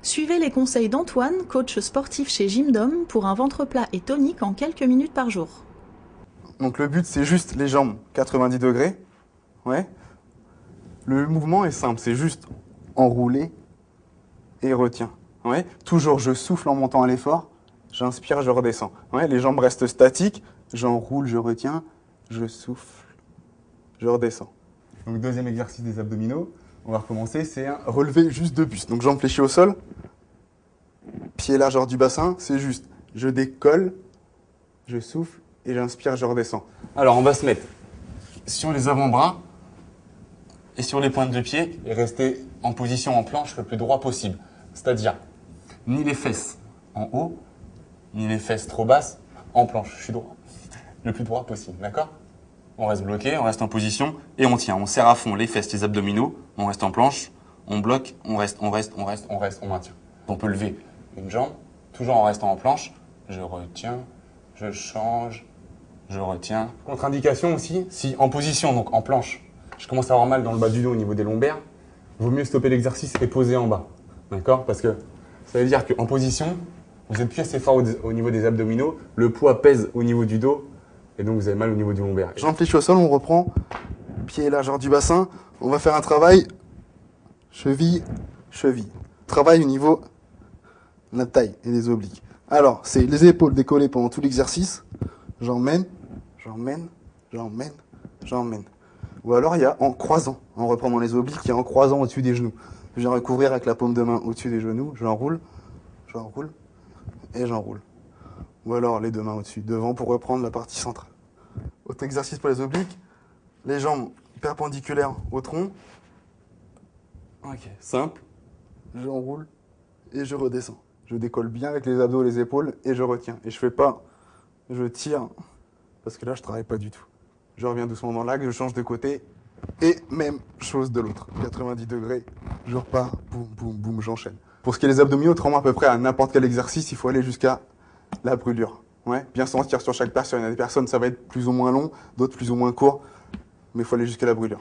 Suivez les conseils d'Antoine, coach sportif chez Gymdom, pour un ventre plat et tonique en quelques minutes par jour. Donc le but, c'est juste les jambes 90 degrés. Ouais. Le mouvement est simple, c'est juste enrouler et retiens. Ouais. Toujours, je souffle en montant à l'effort, j'inspire, je redescends. Ouais. Les jambes restent statiques, j'enroule, je retiens, je souffle, je redescends. Donc deuxième exercice des abdominaux, on va recommencer, c'est un relevé juste de buste. Donc jambes fléchies au sol, pied largeur du bassin, c'est juste, je décolle, je souffle et j'inspire, je redescends. Alors on va se mettre sur les avant-bras et sur les pointes de pied et rester en position en planche le plus droit possible. C'est-à-dire, ni les fesses en haut, ni les fesses trop basses en planche. Je suis droit, le plus droit possible, d'accord? On reste bloqué, on reste en position et on tient. On serre à fond les fesses, les abdominaux, on reste en planche, on bloque, on reste, on maintient. On peut lever une jambe, toujours en restant en planche. Je retiens, je change, je retiens. Contre-indication aussi, si en position, donc en planche, je commence à avoir mal dans le bas du dos au niveau des lombaires, il vaut mieux stopper l'exercice et poser en bas. D'accord? Parce que ça veut dire qu'en position, vous êtes plus assez fort au niveau des abdominaux, le poids pèse au niveau du dos et donc vous avez mal au niveau du lombaire. Jambes fléchies au sol, on reprend, pied largeur du bassin, on va faire un travail cheville, cheville. Travail au niveau de la taille et des obliques. Alors, c'est les épaules décollées pendant tout l'exercice, j'emmène, j'emmène, j'emmène, j'emmène. Ou alors il y a en croisant, en reprenant les obliques, il y a en croisant au-dessus des genoux. Je viens recouvrir avec la paume de main au-dessus des genoux, j'enroule et j'enroule. Ou alors les deux mains au-dessus, devant pour reprendre la partie centrale. Autre exercice pour les obliques, les jambes perpendiculaires au tronc. Ok, simple. J'enroule et je redescends. Je décolle bien avec les abdos, les épaules et je retiens. Et je fais pas, je tire, parce que là je travaille pas du tout. Je reviens doucement dans l'axe, je change de côté et même chose de l'autre. 90 degrés, je repars, boum, boum, boum, j'enchaîne. Pour ce qui est des abdominaux, autrement à peu près à n'importe quel exercice, il faut aller jusqu'à la brûlure. Ouais, bien sentir sur chaque personne. Il y a des personnes, ça va être plus ou moins long, d'autres plus ou moins court, mais il faut aller jusqu'à la brûlure.